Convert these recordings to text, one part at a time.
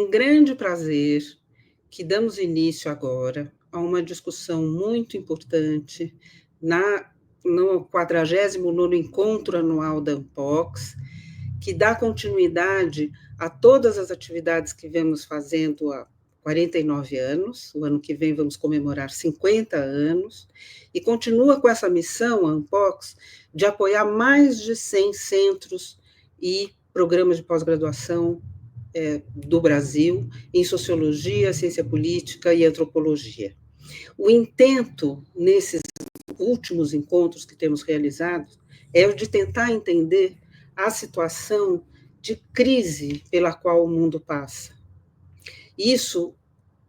com grande prazer que damos início agora a uma discussão muito importante no 49º Encontro Anual da Ampox, que dá continuidade a todas as atividades que vemos fazendo há 49 anos, o ano que vem vamos comemorar 50 anos, e continua com essa missão, a Ampox, de apoiar mais de 100 centros e programas de pós-graduação do Brasil em sociologia, ciência política e antropologia. O intento, nesses últimos encontros que temos realizados, é o de tentar entender a situação de crise pela qual o mundo passa. Isso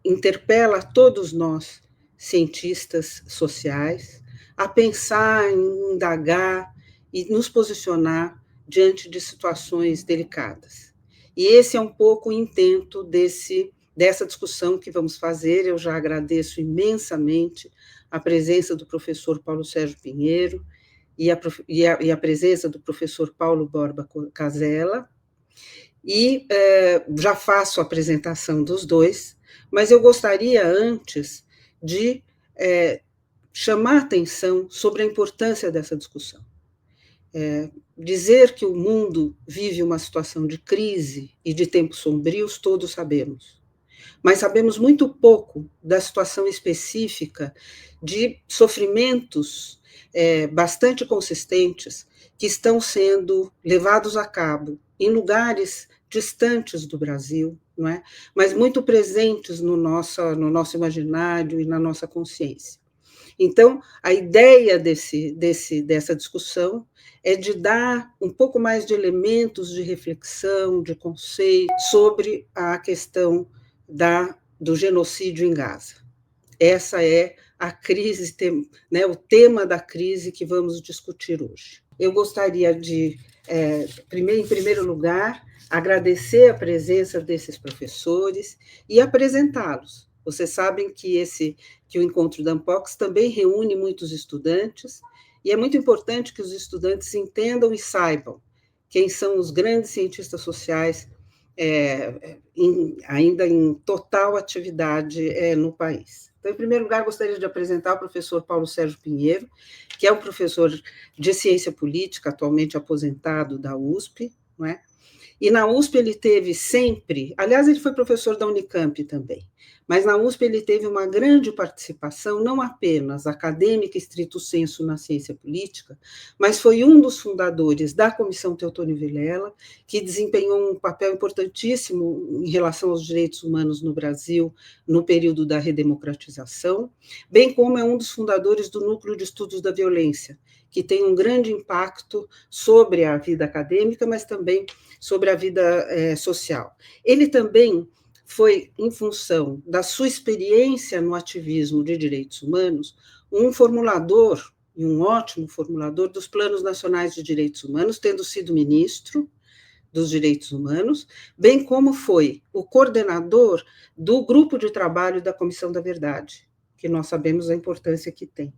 interpela todos nós, cientistas sociais, a pensar, em indagar e nos posicionar diante de situações delicadas. E esse é um pouco o intento dessa discussão que vamos fazer. Eu já agradeço imensamente a presença do professor Paulo Sérgio Pinheiro e a presença do professor Paulo Borba Casella, e já faço a apresentação dos dois, mas eu gostaria antes de chamar a atenção sobre a importância dessa discussão. Dizer que o mundo vive uma situação de crise e de tempos sombrios, todos sabemos, mas sabemos muito pouco da situação específica de sofrimentos bastante consistentes que estão sendo levados a cabo em lugares distantes do Brasil, não é? Mas muito presentes no nosso imaginário e na nossa consciência. Então, a ideia dessa discussão é de dar um pouco mais de elementos de reflexão, de conceito, sobre a questão do genocídio em Gaza. Essa é a crise, né, o tema da crise que vamos discutir hoje. Eu gostaria de, em primeiro lugar, agradecer a presença desses professores e apresentá-los. Vocês sabem que o Encontro da Ampox também reúne muitos estudantes, e é muito importante que os estudantes entendam e saibam quem são os grandes cientistas sociais ainda em total atividade no país. Então, em primeiro lugar, gostaria de apresentar o professor Paulo Sérgio Pinheiro, que é um professor de ciência política, atualmente aposentado da USP, não é? E na USP ele teve sempre, aliás, ele foi professor da Unicamp também, mas na USP ele teve uma grande participação, não apenas acadêmica, estrito sensu, na ciência política, mas foi um dos fundadores da Comissão Teotônio Vilela, que desempenhou um papel importantíssimo em relação aos direitos humanos no Brasil, no período da redemocratização, bem como é um dos fundadores do Núcleo de Estudos da Violência, que tem um grande impacto sobre a vida acadêmica, mas também sobre a vida social. Ele também foi, em função da sua experiência no ativismo de direitos humanos, um formulador, e um ótimo formulador, dos Planos Nacionais de Direitos Humanos, tendo sido ministro dos Direitos Humanos, bem como foi o coordenador do grupo de trabalho da Comissão da Verdade, que nós sabemos a importância que tem.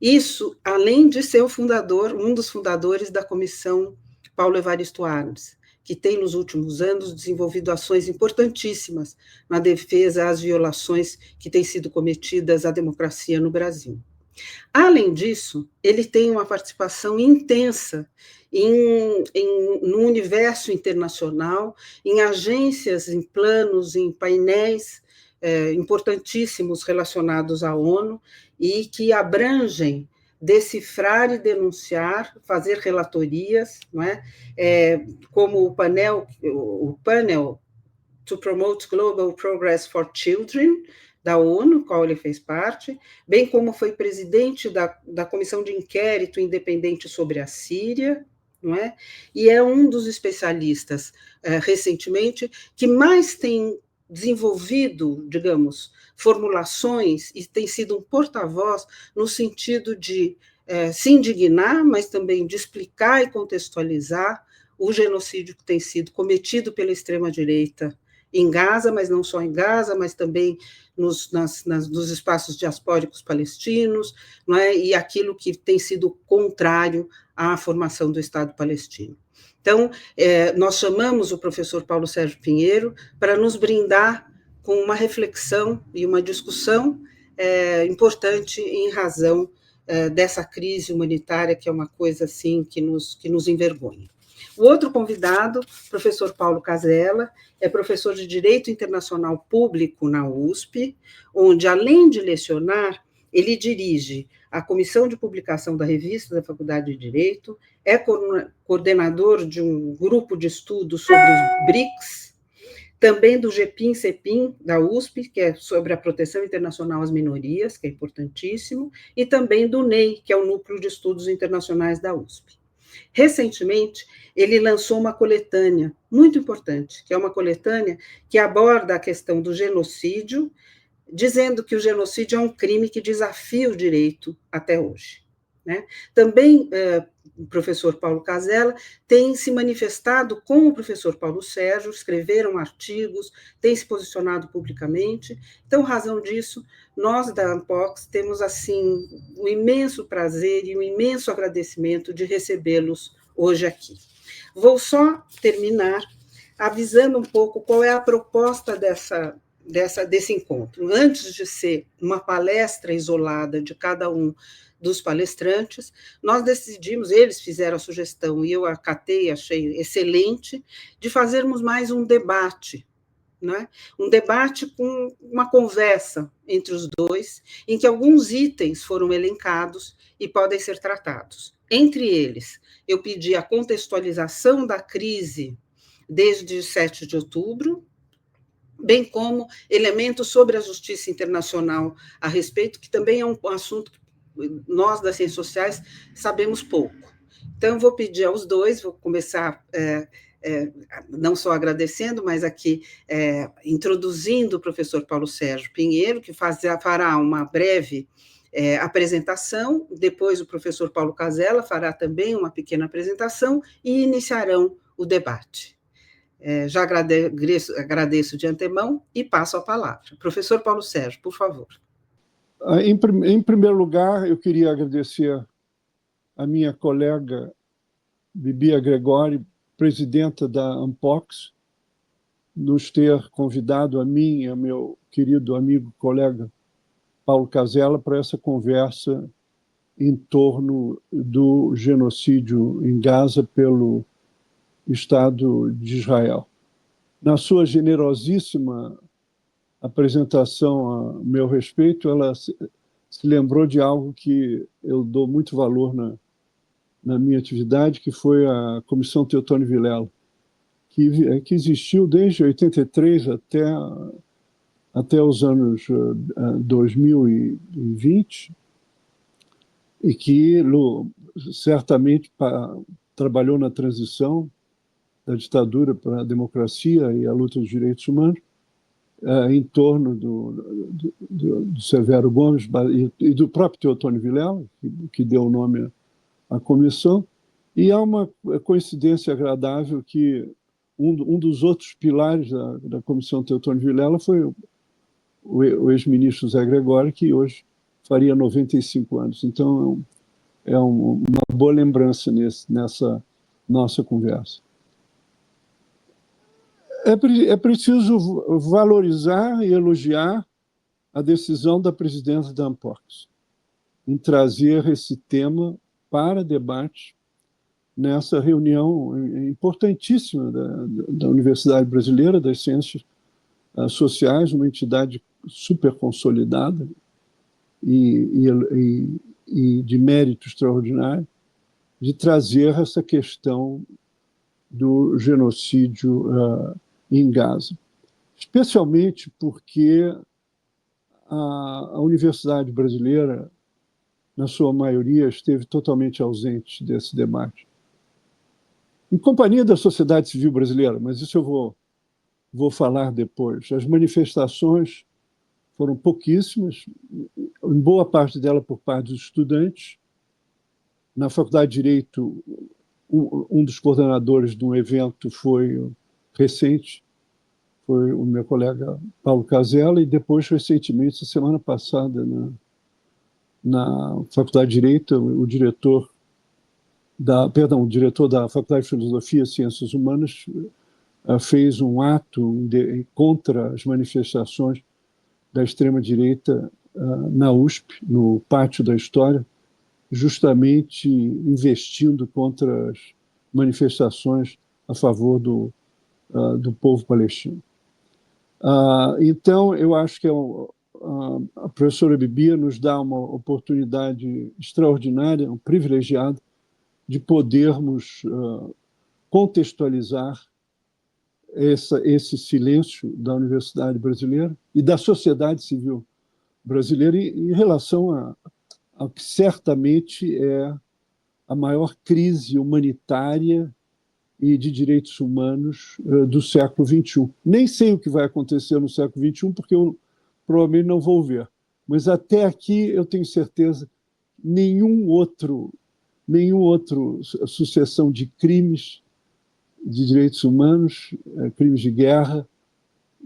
Isso, além de ser um dos fundadores da Comissão Paulo Evaristo Arnes, que tem, nos últimos anos, desenvolvido ações importantíssimas na defesa às violações que têm sido cometidas à democracia no Brasil. Além disso, ele tem uma participação intensa no universo internacional, em agências, em planos, em painéis importantíssimos relacionados à ONU e que abrangem decifrar e denunciar, fazer relatorias, não é? Como o panel To Promote Global Progress for Children, da ONU, qual ele fez parte, bem como foi presidente da Comissão de Inquérito Independente sobre a Síria, não é? E é um dos especialistas, recentemente, que mais tem desenvolvido, digamos, formulações e tem sido um porta-voz no sentido de se indignar, mas também de explicar e contextualizar o genocídio que tem sido cometido pela extrema-direita em Gaza, mas não só em Gaza, mas também nos espaços diaspóricos palestinos, não é? E aquilo que tem sido contrário à formação do Estado palestino. Então, nós chamamos o professor Paulo Sérgio Pinheiro para nos brindar com uma reflexão e uma discussão importante em razão dessa crise humanitária, que é uma coisa assim que nos envergonha. O outro convidado, professor Paulo Casella, é professor de Direito Internacional Público na USP, onde, além de lecionar, ele dirige a Comissão de Publicação da Revista da Faculdade de Direito, é coordenador de um grupo de estudo sobre os BRICS, também do GPIM-CEPIM, da USP, que é sobre a proteção internacional às minorias, que é importantíssimo, e também do NEI, que é o Núcleo de Estudos Internacionais da USP. Recentemente, ele lançou uma coletânea muito importante, que é uma coletânea que aborda a questão do genocídio, dizendo que o genocídio é um crime que desafia o direito até hoje. Né? Também o professor Paulo Casella tem se manifestado com o professor Paulo Sérgio, escreveram artigos, tem se posicionado publicamente. Então, razão disso, nós da Ampox temos assim um imenso prazer e um imenso agradecimento de recebê-los hoje aqui. Vou só terminar avisando um pouco qual é a proposta desse encontro. Antes de ser uma palestra isolada de cada um dos palestrantes, nós decidimos, eles fizeram a sugestão, e eu acatei, achei excelente, de fazermos mais um debate, né? Um debate com uma conversa entre os dois, em que alguns itens foram elencados e podem ser tratados. Entre eles, eu pedi a contextualização da crise desde 7 de outubro, bem como elementos sobre a justiça internacional a respeito, que também é um assunto que nós, das ciências sociais, sabemos pouco. Então, eu vou pedir aos dois, vou começar não só agradecendo, mas aqui introduzindo o professor Paulo Sérgio Pinheiro, que fará uma breve apresentação, depois o professor Paulo Casella fará também uma pequena apresentação e iniciarão o debate. Já agradeço de antemão e passo a palavra. Professor Paulo Sérgio, por favor. Em primeiro lugar, eu queria agradecer a minha colega Bibia Gregori, presidenta da Ampox, nos ter convidado a mim e a meu querido amigo, colega Paulo Casella para essa conversa em torno do genocídio em Gaza pelo Estado de Israel. Na sua generosíssima apresentação a meu respeito, ela se lembrou de algo que eu dou muito valor na minha atividade, que foi a Comissão Teotônio Vilela, que existiu desde 83 até os anos 2020, e que certamente trabalhou na transição da ditadura para a democracia e a luta dos direitos humanos, em torno do Severo Gomes e do próprio Teotônio Vilela, que deu o nome à comissão. E há uma coincidência agradável que um dos outros pilares da comissão Teotônio Vilela foi o ex-ministro Zé Gregório, que hoje faria 95 anos. Então, é uma boa lembrança nessa nossa conversa. É preciso valorizar e elogiar a decisão da presidenta da Ampox em trazer esse tema para debate nessa reunião importantíssima da Universidade Brasileira das Ciências Sociais, uma entidade super consolidada e de mérito extraordinário, de trazer essa questão do genocídio em Gaza, especialmente porque a Universidade Brasileira, na sua maioria, esteve totalmente ausente desse debate. Em companhia da sociedade civil brasileira, mas isso eu vou falar depois. As manifestações foram pouquíssimas, em boa parte dela por parte dos estudantes. Na Faculdade de Direito, um dos coordenadores de um evento foi recente, foi o meu colega Paulo Casella, e depois, recentemente, semana passada, na Faculdade de Direito, o diretor o diretor da Faculdade de Filosofia e Ciências Humanas fez um ato contra as manifestações da extrema-direita na USP, no Pátio da História, justamente investindo contra as manifestações a favor do povo palestino. Então, eu acho que a professora Bibia nos dá uma oportunidade extraordinária, um privilegiado, de podermos contextualizar esse silêncio da Universidade Brasileira e da sociedade civil brasileira em relação ao que certamente é a maior crise humanitária e de direitos humanos do século XXI. Nem sei o que vai acontecer no século XXI, porque eu provavelmente não vou ver. Mas até aqui eu tenho certeza nenhum outro sucessão de crimes de direitos humanos, crimes de guerra,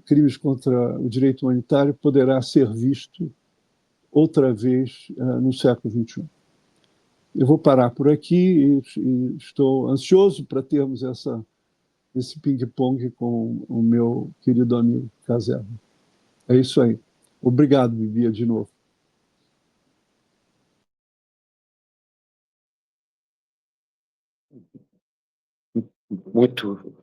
crimes contra o direito humanitário poderá ser visto outra vez no século XXI. Eu vou parar por aqui e estou ansioso para termos esse ping-pong com o meu querido amigo Casella. É isso aí. Obrigado, Bibia, de novo. Muito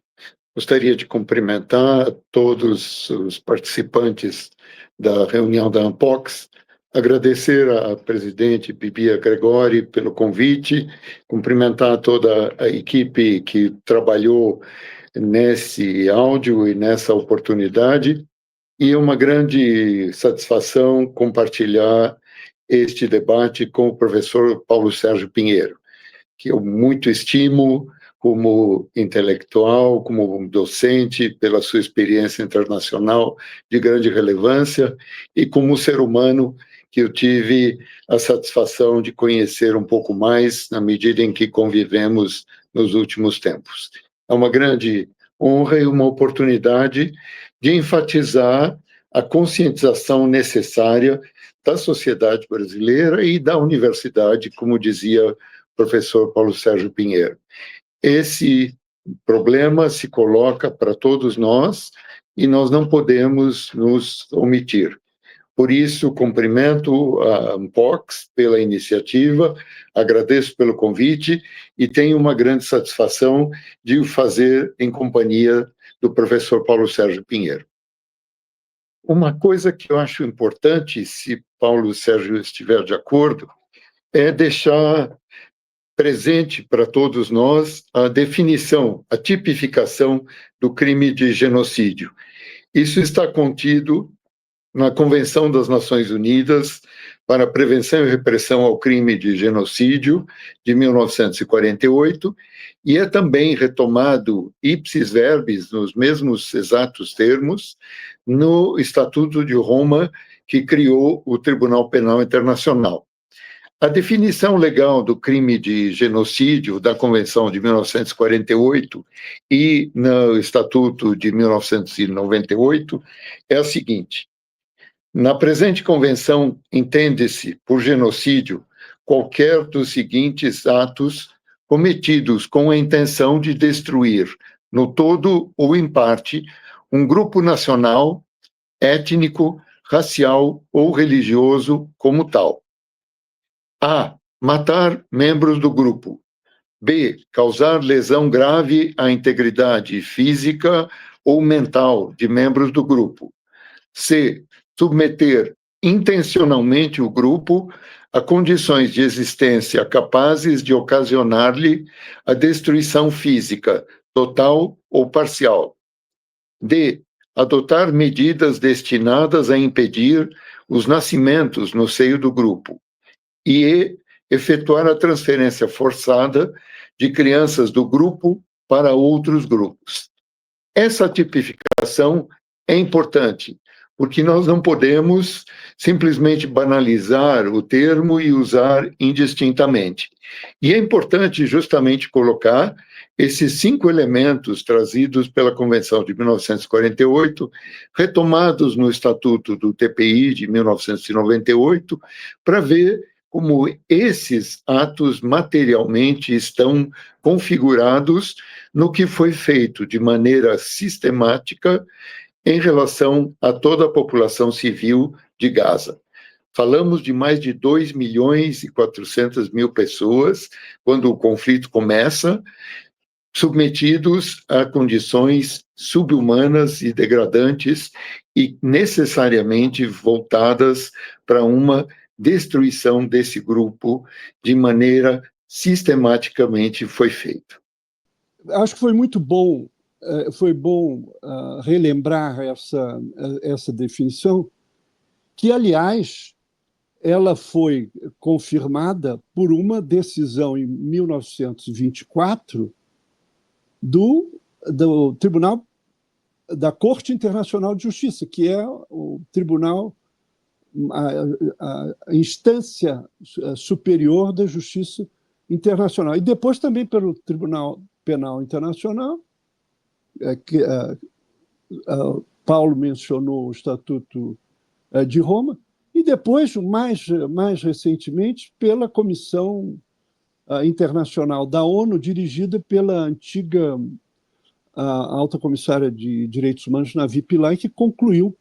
gostaria de cumprimentar todos os participantes da reunião da Ampox, agradecer à presidente Bibia Gregori pelo convite, cumprimentar toda a equipe que trabalhou nesse áudio e nessa oportunidade, e é uma grande satisfação compartilhar este debate com o professor Paulo Sérgio Pinheiro, que eu muito estimo como intelectual, como docente, pela sua experiência internacional de grande relevância, e como ser humano que eu tive a satisfação de conhecer um pouco mais na medida em que convivemos nos últimos tempos. É uma grande honra e uma oportunidade de enfatizar a conscientização necessária da sociedade brasileira e da universidade, como dizia o professor Paulo Sérgio Pinheiro. Esse problema se coloca para todos nós e nós não podemos nos omitir. Por isso, cumprimento a Ampox pela iniciativa, agradeço pelo convite e tenho uma grande satisfação de o fazer em companhia do professor Paulo Sérgio Pinheiro. Uma coisa que eu acho importante, se Paulo Sérgio estiver de acordo, é deixar presente para todos nós a definição, a tipificação do crime de genocídio. Isso está contido na Convenção das Nações Unidas para a Prevenção e Repressão ao Crime de Genocídio, de 1948, e é também retomado ipsis verbis, nos mesmos exatos termos, no Estatuto de Roma, que criou o Tribunal Penal Internacional. A definição legal do crime de genocídio da Convenção de 1948 e no Estatuto de 1998 é a seguinte: na presente convenção, entende-se por genocídio qualquer dos seguintes atos cometidos com a intenção de destruir, no todo ou em parte, um grupo nacional, étnico, racial ou religioso como tal. A. Matar membros do grupo. B. Causar lesão grave à integridade física ou mental de membros do grupo. C. Submeter intencionalmente o grupo a condições de existência capazes de ocasionar-lhe a destruição física, total ou parcial. D. Adotar medidas destinadas a impedir os nascimentos no seio do grupo. E efetuar a transferência forçada de crianças do grupo para outros grupos. Essa tipificação é importante, porque nós não podemos simplesmente banalizar o termo e usar indistintamente. E é importante justamente colocar esses 5 elementos trazidos pela Convenção de 1948, retomados no Estatuto do TPI de 1998, para ver como esses atos materialmente estão configurados no que foi feito de maneira sistemática em relação a toda a população civil de Gaza. Falamos de mais de 2.400.000 pessoas, quando o conflito começa, submetidos a condições subhumanas e degradantes e necessariamente voltadas para uma destruição desse grupo de maneira sistematicamente foi feito. Acho que foi muito bom, relembrar essa definição, que, aliás, ela foi confirmada por uma decisão em 1924 do Tribunal da Corte Internacional de Justiça, que é o tribunal, a instância superior da justiça internacional. E depois também pelo Tribunal Penal Internacional, que Paulo mencionou o Estatuto de Roma, e depois, mais recentemente, pela Comissão Internacional da ONU, dirigida pela antiga alta comissária de Direitos Humanos, Navi Pillay, que concluiu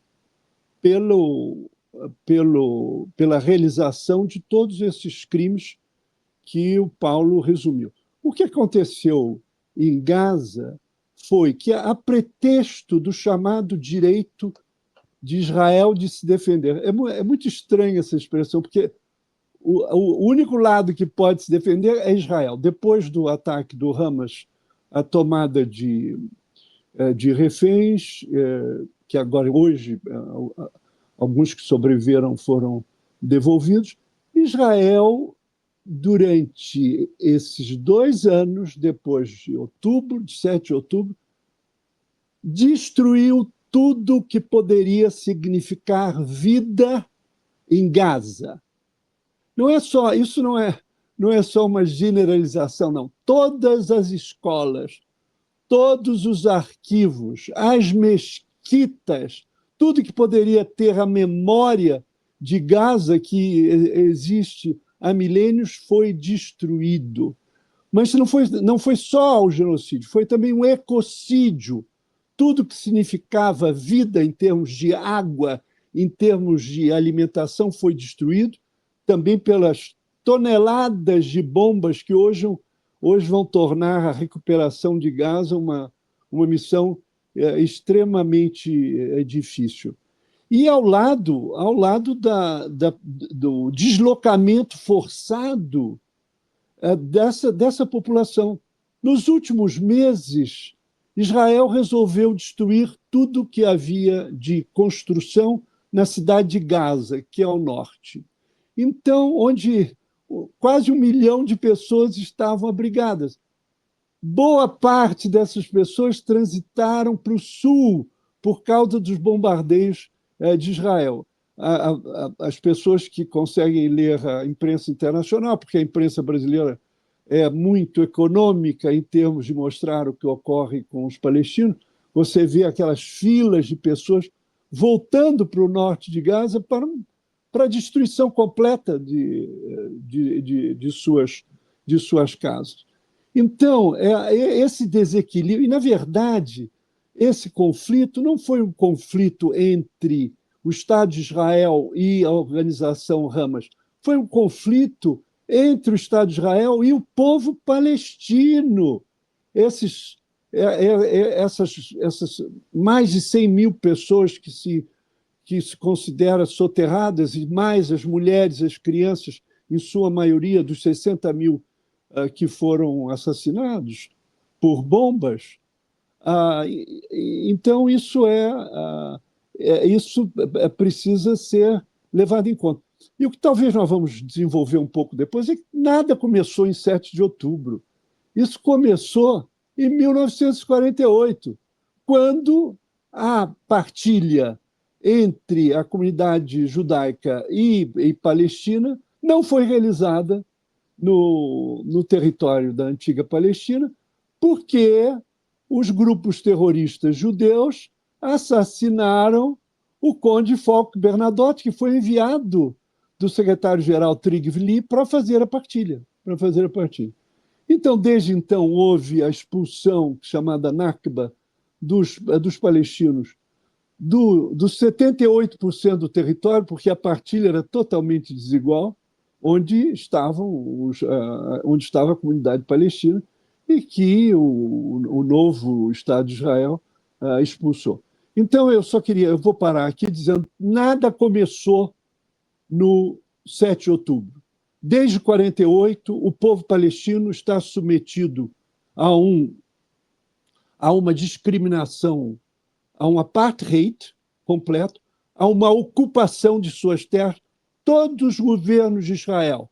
pela realização de todos esses crimes que o Paulo resumiu. O que aconteceu em Gaza foi que, a pretexto do chamado direito de Israel de se defender, é muito estranha essa expressão, porque o único lado que pode se defender é Israel. Depois do ataque do Hamas, a tomada de reféns, que agora, hoje, alguns que sobreviveram foram devolvidos, Israel, durante esses 2 anos, depois de 7 de outubro, destruiu tudo que poderia significar vida em Gaza. Isso não é só uma generalização, não. Todas as escolas, todos os arquivos, as mesquitas, tudo que poderia ter a memória de Gaza, que existe há milênios, foi destruído. Mas não foi só o genocídio, foi também um ecocídio. Tudo que significava vida em termos de água, em termos de alimentação, foi destruído, também pelas toneladas de bombas que hoje vão tornar a recuperação de Gaza uma missão extremamente difícil. E ao lado do deslocamento forçado dessa população. Nos últimos meses, Israel resolveu destruir tudo que havia de construção na cidade de Gaza, que é ao norte. Então, onde quase 1 milhão de pessoas estavam abrigadas. Boa parte dessas pessoas transitaram para o sul por causa dos bombardeios de Israel. As pessoas que conseguem ler a imprensa internacional, porque a imprensa brasileira é muito econômica em termos de mostrar o que ocorre com os palestinos, você vê aquelas filas de pessoas voltando para o norte de Gaza para a destruição completa de suas casas. Então, esse desequilíbrio, e, na verdade, esse conflito não foi um conflito entre o Estado de Israel e a organização Hamas, foi um conflito entre o Estado de Israel e o povo palestino. Essas mais de 100 mil pessoas que se consideram soterradas, e mais as mulheres, as crianças, em sua maioria, dos 60 mil que foram assassinados por bombas. Então, isso precisa ser levado em conta. E o que talvez nós vamos desenvolver um pouco depois é que nada começou em 7 de outubro. Isso começou em 1948, quando a partilha entre a comunidade judaica e Palestina não foi realizada no território da antiga Palestina, porque os grupos terroristas judeus assassinaram o conde Folke Bernadotte, que foi enviado do secretário-geral Trigg para fazer a partilha. Então, desde então, houve a expulsão, chamada Nakba, dos palestinos dos 78% do território, porque a partilha era totalmente desigual, onde estava a comunidade palestina e que o novo Estado de Israel expulsou. Então, eu vou parar aqui dizendo, nada começou no 7 de outubro. Desde 48, o povo palestino está submetido a uma discriminação, a um apartheid completo, a uma ocupação de suas terras. Todos os governos de Israel,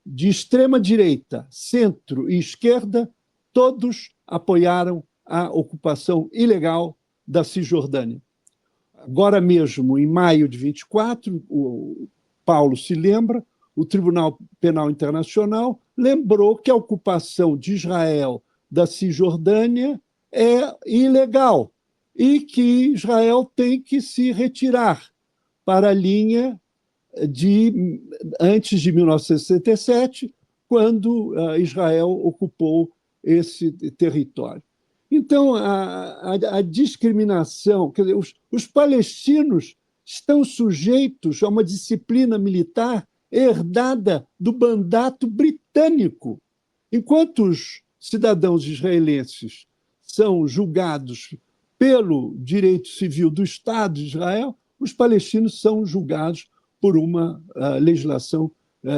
de extrema-direita, centro e esquerda, todos apoiaram a ocupação ilegal da Cisjordânia. Agora mesmo, em maio de 24, o Paulo se lembra, o Tribunal Penal Internacional lembrou que a ocupação de Israel da Cisjordânia é ilegal e que Israel tem que se retirar para a linha antes de 1967, quando Israel ocupou esse território. Então, a discriminação, quer dizer, os palestinos estão sujeitos a uma disciplina militar herdada do mandato britânico. Enquanto os cidadãos israelenses são julgados pelo direito civil do Estado de Israel, os palestinos são julgados por uma legislação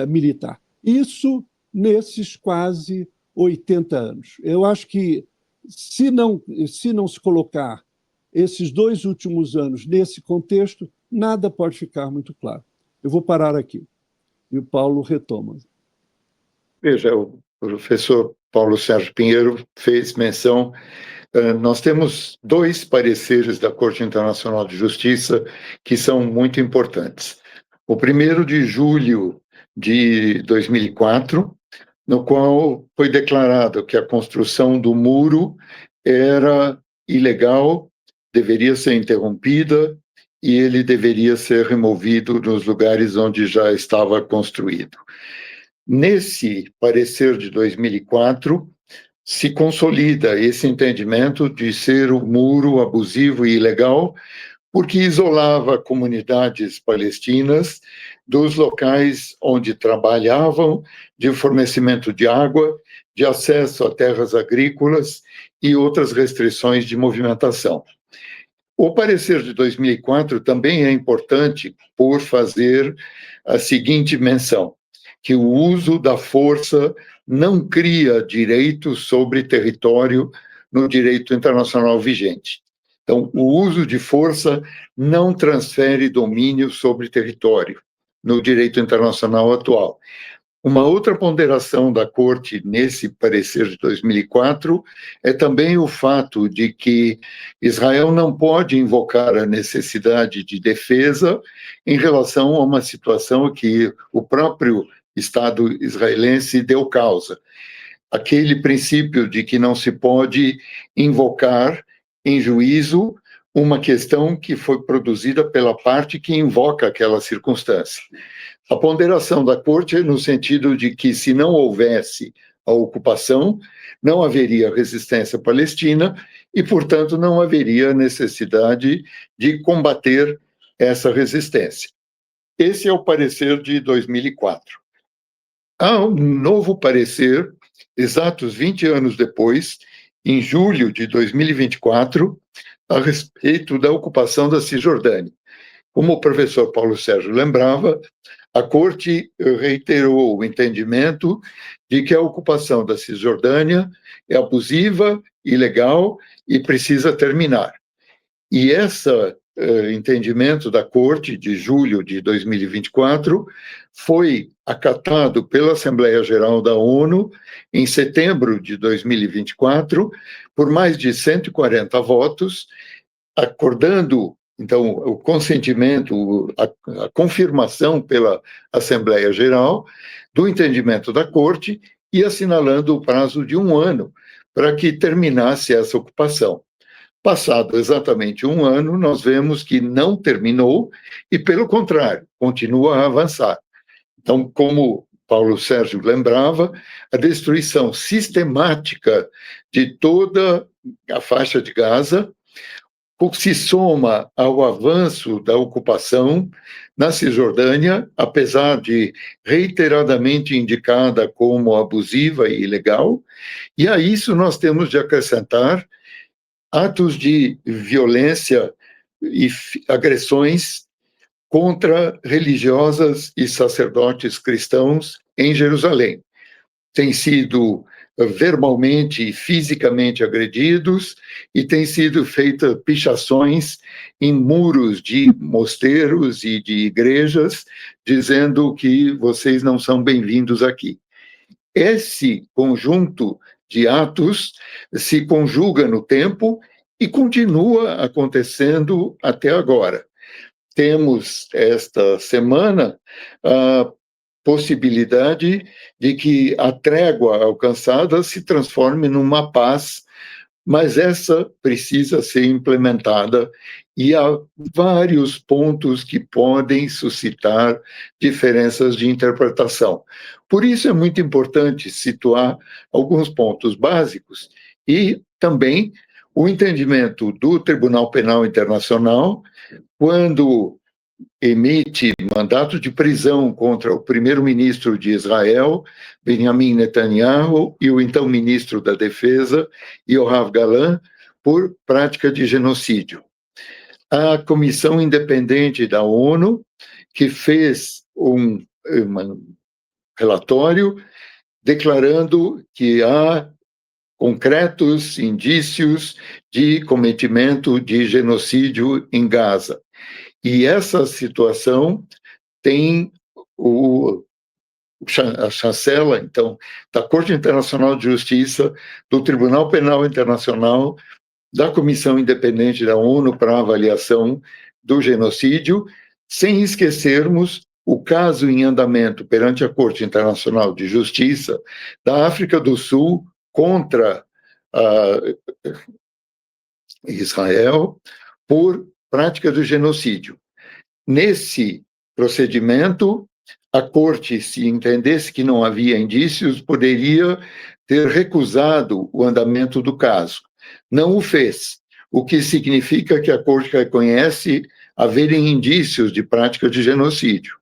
militar. Isso nesses quase 80 anos. Eu acho que, se não se colocar esses 2 últimos anos nesse contexto, nada pode ficar muito claro. Eu vou parar aqui. E o Paulo retoma. Veja, o professor Paulo Sérgio Pinheiro fez menção. Nós temos 2 pareceres da Corte Internacional de Justiça que são muito importantes. O primeiro, de julho de 2004, no qual foi declarado que a construção do muro era ilegal, deveria ser interrompida e ele deveria ser removido nos lugares onde já estava construído. Nesse parecer de 2004, se consolida esse entendimento de ser um muro abusivo e ilegal, porque isolava comunidades palestinas dos locais onde trabalhavam, de fornecimento de água, de acesso a terras agrícolas e outras restrições de movimentação. O parecer de 2004 também é importante por fazer a seguinte menção, que o uso da força não cria direito sobre território no direito internacional vigente. Então, o uso de força não transfere domínio sobre território no direito internacional atual. Uma outra ponderação da Corte nesse parecer de 2004 é também o fato de que Israel não pode invocar a necessidade de defesa em relação a uma situação que o próprio Estado israelense deu causa. Aquele princípio de que não se pode invocar em juízo uma questão que foi produzida pela parte que invoca aquela circunstância. A ponderação da Corte é no sentido de que, se não houvesse a ocupação, não haveria resistência palestina e, portanto, não haveria necessidade de combater essa resistência. Esse é o parecer de 2004. Há um novo parecer, exatos 20 anos depois, em julho de 2024, a respeito da ocupação da Cisjordânia. Como o professor Paulo Sérgio lembrava, a Corte reiterou o entendimento de que a ocupação da Cisjordânia é abusiva, ilegal e precisa terminar. E esse entendimento da Corte, de julho de 2024, foi acatado pela Assembleia Geral da ONU em setembro de 2024, por mais de 140 votos, acordando Então, o consentimento, a confirmação pela Assembleia Geral do entendimento da Corte e assinalando o prazo de 1 ano para que terminasse essa ocupação. Passado exatamente 1 ano, nós vemos que não terminou e, pelo contrário, continua a avançar. Então, como Paulo Sérgio lembrava, a destruição sistemática de toda a faixa de Gaza se soma ao avanço da ocupação na Cisjordânia, apesar de reiteradamente indicada como abusiva e ilegal, e a isso nós temos de acrescentar atos de violência e agressões contra religiosas e sacerdotes cristãos em Jerusalém. Têm sido verbalmente e fisicamente agredidos e têm sido feitas pichações em muros de mosteiros e de igrejas, dizendo que vocês não são bem-vindos aqui. Esse conjunto de atos se conjuga no tempo e continua acontecendo até agora. Temos esta semana a possibilidade de que a trégua alcançada se transforme numa paz, mas essa precisa ser implementada e há vários pontos que podem suscitar diferenças de interpretação. Por isso é muito importante situar alguns pontos básicos e também o entendimento do Tribunal Penal Internacional quando emite mandato de prisão contra o primeiro-ministro de Israel, Benjamin Netanyahu, e o então ministro da Defesa, Yoav Gallant, por prática de genocídio. A comissão independente da ONU, que fez um relatório declarando que há concretos indícios de cometimento de genocídio em Gaza. E essa situação tem a chancela, então, da Corte Internacional de Justiça, do Tribunal Penal Internacional, da Comissão Independente da ONU para a Avaliação do Genocídio, sem esquecermos o caso em andamento perante a Corte Internacional de Justiça da África do Sul contra Israel por prática do genocídio. Nesse procedimento, a Corte, se entendesse que não havia indícios, poderia ter recusado o andamento do caso. Não o fez, o que significa que a Corte reconhece haverem indícios de prática de genocídio.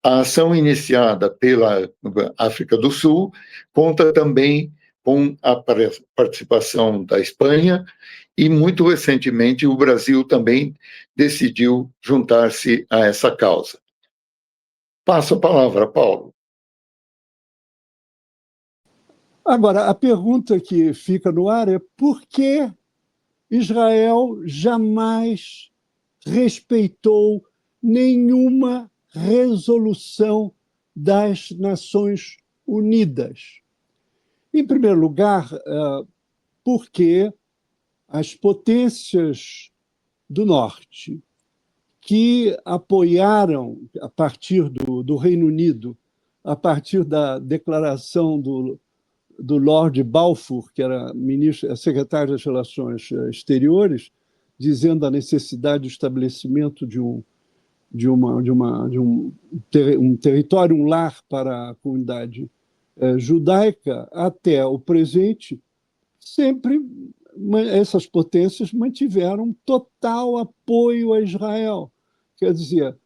A ação iniciada pela África do Sul conta também com a participação da Espanha e, muito recentemente, o Brasil também decidiu juntar-se a essa causa. Passo a palavra, Paulo. Agora, a pergunta que fica no ar é por que Israel jamais respeitou nenhuma resolução das Nações Unidas? Em primeiro lugar, porque as potências do Norte, que apoiaram, a partir do Reino Unido, a partir da declaração do Lord Balfour, que era secretário das Relações Exteriores, dizendo a necessidade do estabelecimento de um território, um lar para a comunidade judaica, até o presente, sempre essas potências mantiveram total apoio a Israel. Quer dizer,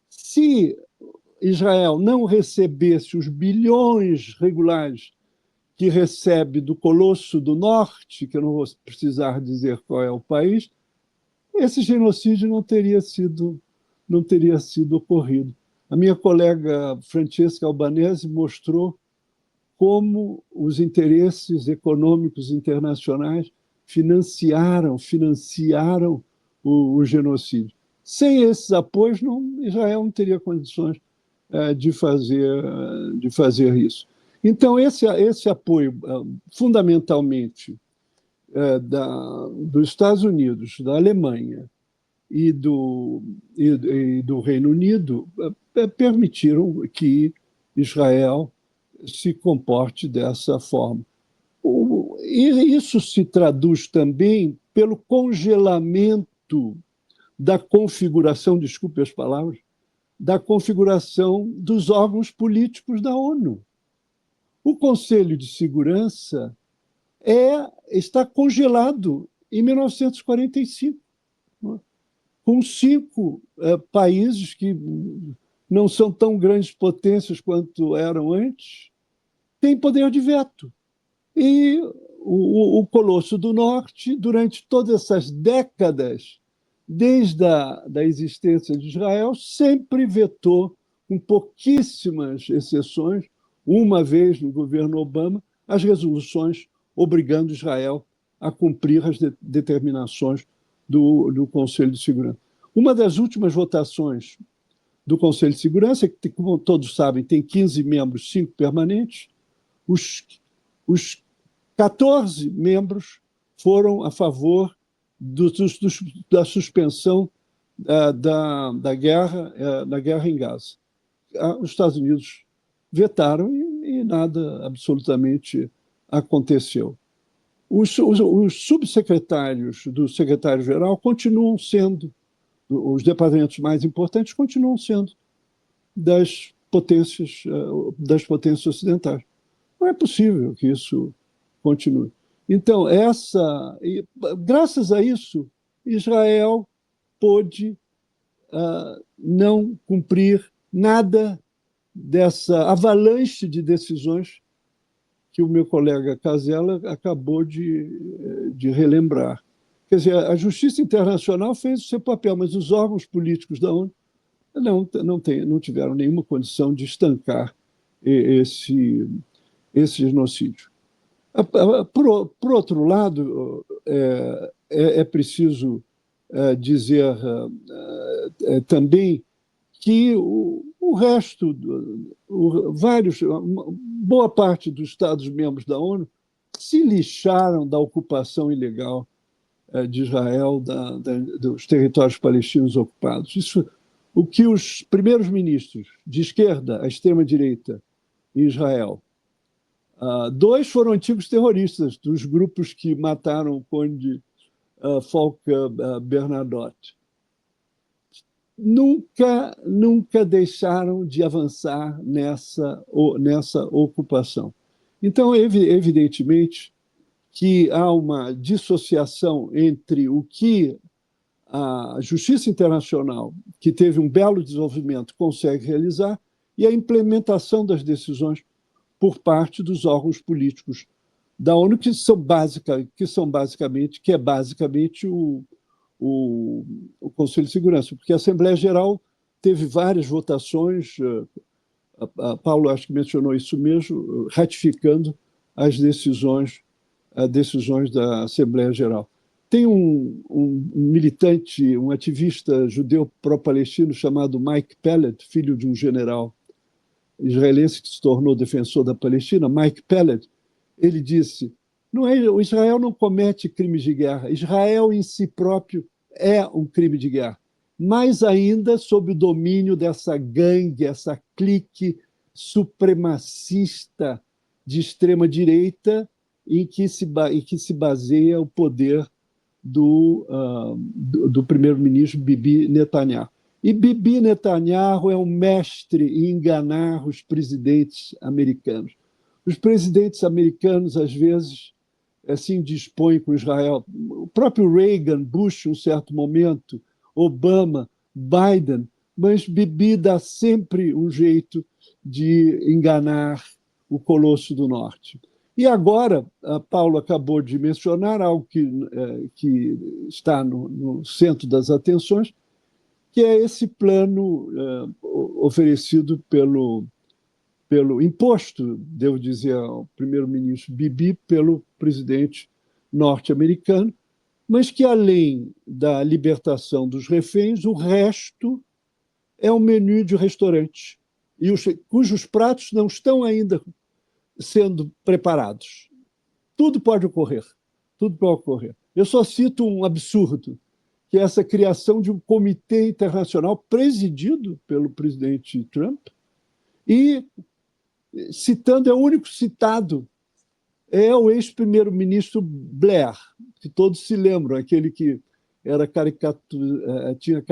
se Israel não recebesse os bilhões regulares que recebe do Colosso do Norte, que eu não vou precisar dizer qual é o país, esse genocídio não teria sido ocorrido. A minha colega Francesca Albanese mostrou como os interesses econômicos internacionais financiaram o genocídio. Sem esses apoios, Israel não teria condições de fazer isso. Então, esse apoio, fundamentalmente, dos Estados Unidos, da Alemanha e do Reino Unido permitiram que Israel se comporte dessa forma. E isso se traduz também pelo congelamento da configuração, desculpe as palavras, da configuração dos órgãos políticos da ONU. O Conselho de Segurança está congelado em 1945, com 5 países que não são tão grandes potências quanto eram antes, têm poder de veto. E o Colosso do Norte, durante todas essas décadas, desde da existência de Israel, sempre vetou, com pouquíssimas exceções, uma vez no governo Obama, as resoluções obrigando Israel a cumprir as determinações do Conselho de Segurança. Uma das últimas votações do Conselho de Segurança, que, como todos sabem, tem 15 membros, 5 permanentes, os 14 membros foram a favor da suspensão da guerra em Gaza. Os Estados Unidos vetaram e nada absolutamente aconteceu. Os subsecretários do secretário-geral continuam sendo, os departamentos mais importantes continuam sendo das potências ocidentais. Não é possível que isso continue. Então, graças a isso, Israel pôde não cumprir nada dessa avalanche de decisões que o meu colega Casella acabou de relembrar. Quer dizer, a Justiça Internacional fez o seu papel, mas os órgãos políticos da ONU não tiveram nenhuma condição de estancar esse genocídio. Por outro lado, é preciso dizer também que o resto, boa parte dos Estados-membros da ONU se lixaram da ocupação ilegal de Israel, dos territórios palestinos ocupados. O que os primeiros ministros de esquerda, a extrema-direita, em Israel, 2 foram antigos terroristas dos grupos que mataram o conde Volker Bernadotte. Nunca deixaram de avançar nessa ocupação. Então, evidentemente, que há uma dissociação entre o que a Justiça Internacional, que teve um belo desenvolvimento, consegue realizar, e a implementação das decisões por parte dos órgãos políticos da ONU, que é basicamente o Conselho de Segurança, porque a Assembleia Geral teve várias votações, a Paulo acho que mencionou isso mesmo, ratificando as decisões da Assembleia Geral. Tem um militante, um ativista judeu pró-palestino chamado Mike Pellet, filho de um general israelense que se tornou defensor da Palestina, Mike Pellet. Ele disse: o Israel não comete crimes de guerra, Israel em si próprio é um crime de guerra, mais ainda sob o domínio dessa gangue, essa clique supremacista de extrema-direita em que se baseia o poder do primeiro-ministro Bibi Netanyahu. E Bibi Netanyahu é um mestre em enganar os presidentes americanos. Os presidentes americanos, às vezes, assim dispõem com Israel. O próprio Reagan, Bush, em um certo momento, Obama, Biden, mas Bibi dá sempre um jeito de enganar o Colosso do Norte. E agora, Paulo acabou de mencionar algo que está no centro das atenções, que é esse plano oferecido pelo imposto, devo dizer, ao primeiro-ministro Bibi, pelo presidente norte-americano, mas que, além da libertação dos reféns, o resto é um menu de restaurante, cujos pratos não estão ainda sendo preparados. Tudo pode ocorrer. Eu só cito um absurdo, que é essa criação de um comitê internacional presidido pelo presidente Trump, e citando, é o único citado, é o ex-primeiro-ministro Blair, que todos se lembram, aquele que era tinha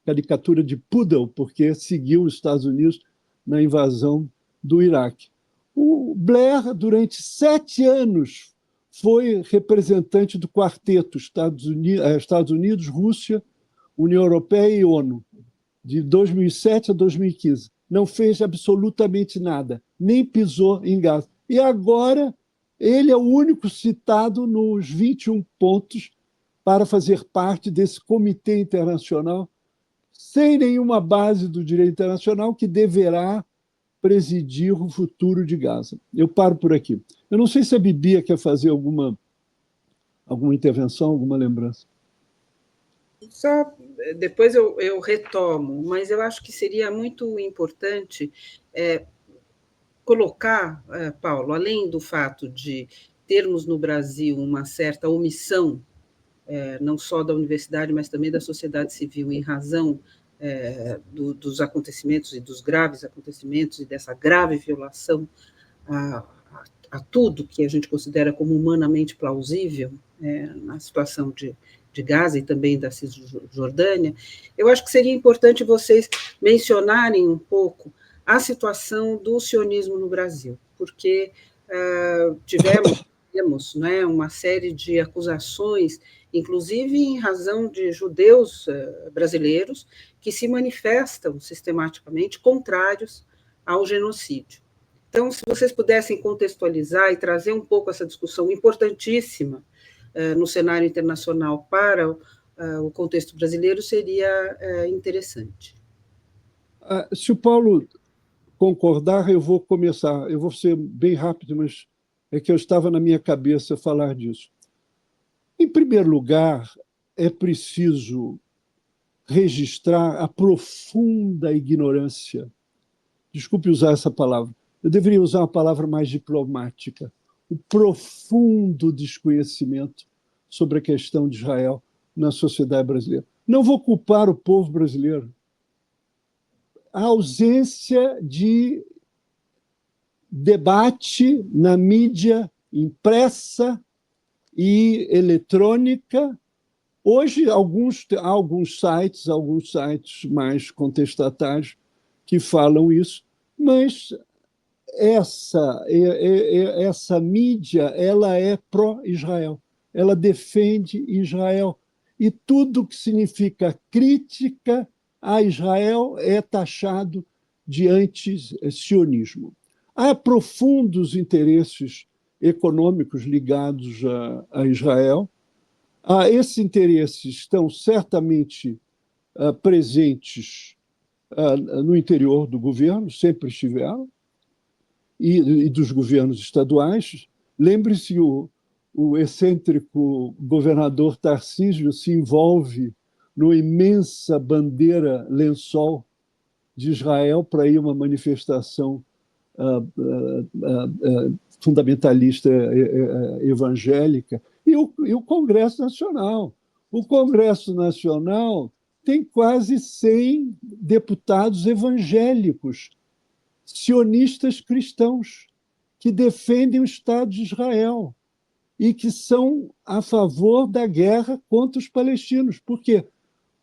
caricatura de poodle, porque seguiu os Estados Unidos na invasão do Iraque. O Blair, durante 7 anos, foi representante do quarteto Estados Unidos, Rússia, União Europeia e ONU, de 2007 a 2015. Não fez absolutamente nada, nem pisou em Gaza. E agora ele é o único citado nos 21 pontos para fazer parte desse comitê internacional, sem nenhuma base do direito internacional, que deverá presidir o futuro de Gaza. Eu paro por aqui. Eu não sei se a Bibia quer fazer alguma intervenção, alguma lembrança. Só depois eu retomo, mas eu acho que seria muito importante colocar, Paulo, além do fato de termos no Brasil uma certa omissão, não só da universidade, mas também da sociedade civil, em razão dos acontecimentos e dos graves acontecimentos e dessa grave violação a tudo que a gente considera como humanamente plausível na situação de Gaza e também da Cisjordânia, eu acho que seria importante vocês mencionarem um pouco a situação do sionismo no Brasil, porque tivemos uma série de acusações, inclusive em razão de judeus brasileiros, que se manifestam sistematicamente contrários ao genocídio. Então, se vocês pudessem contextualizar e trazer um pouco essa discussão importantíssima no cenário internacional para o contexto brasileiro, seria interessante. Se o Paulo concordar, eu vou começar. Eu vou ser bem rápido, mas é que eu estava na minha cabeça falar disso. Em primeiro lugar, é preciso registrar a profunda ignorância. Desculpe usar essa palavra. Eu deveria usar uma palavra mais diplomática. O profundo desconhecimento sobre a questão de Israel na sociedade brasileira. Não vou culpar o povo brasileiro. A ausência de debate na mídia impressa e eletrônica. Hoje, há alguns sites mais contestatários que falam isso, mas essa mídia, ela é pró-Israel, ela defende Israel, e tudo que significa crítica a Israel é taxado de anti-sionismo. Há profundos interesses econômicos ligados a Israel. Esses interesses estão certamente presentes no interior do governo, sempre estiveram, e dos governos estaduais. Lembre-se, o excêntrico governador Tarcísio se envolve numa imensa bandeira lençol de Israel para ir a uma manifestação fundamentalista evangélica. E o Congresso Nacional. O Congresso Nacional tem quase 100 deputados evangélicos, sionistas cristãos, que defendem o Estado de Israel e que são a favor da guerra contra os palestinos. Por quê?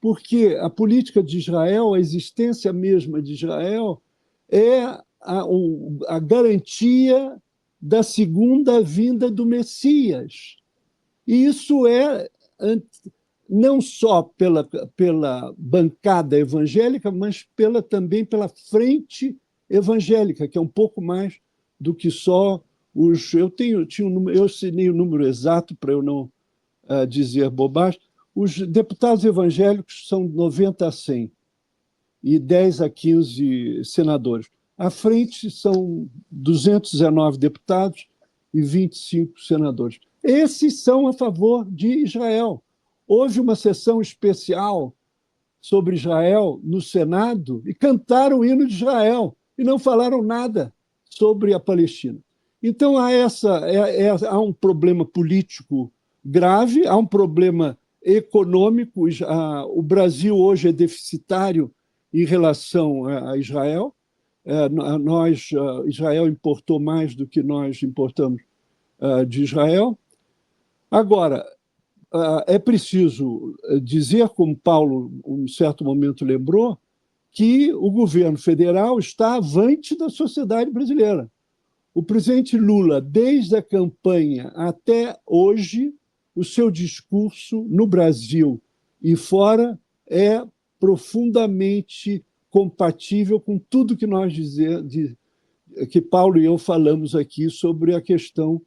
Porque a política de Israel, a existência mesma de Israel, é a garantia da segunda vinda do Messias. E isso é não só pela bancada evangélica, mas também pela frente evangélica, que é um pouco mais do que só os... Eu assinei o número exato para eu não dizer bobagem. Os deputados evangélicos são 90 a 100 e 10 a 15 senadores. À frente são 219 deputados e 25 senadores. Esses são a favor de Israel. Houve uma sessão especial sobre Israel no Senado e cantaram o hino de Israel e não falaram nada sobre a Palestina. Então, há um problema político grave, há um problema econômico. O Brasil hoje é deficitário em relação a Israel. Israel importou mais do que nós importamos de Israel. Agora, é preciso dizer, como Paulo, em certo momento, lembrou, que o governo federal está avante da sociedade brasileira. O presidente Lula, desde a campanha até hoje, o seu discurso no Brasil e fora é profundamente compatível com tudo que nós que Paulo e eu falamos aqui sobre a questão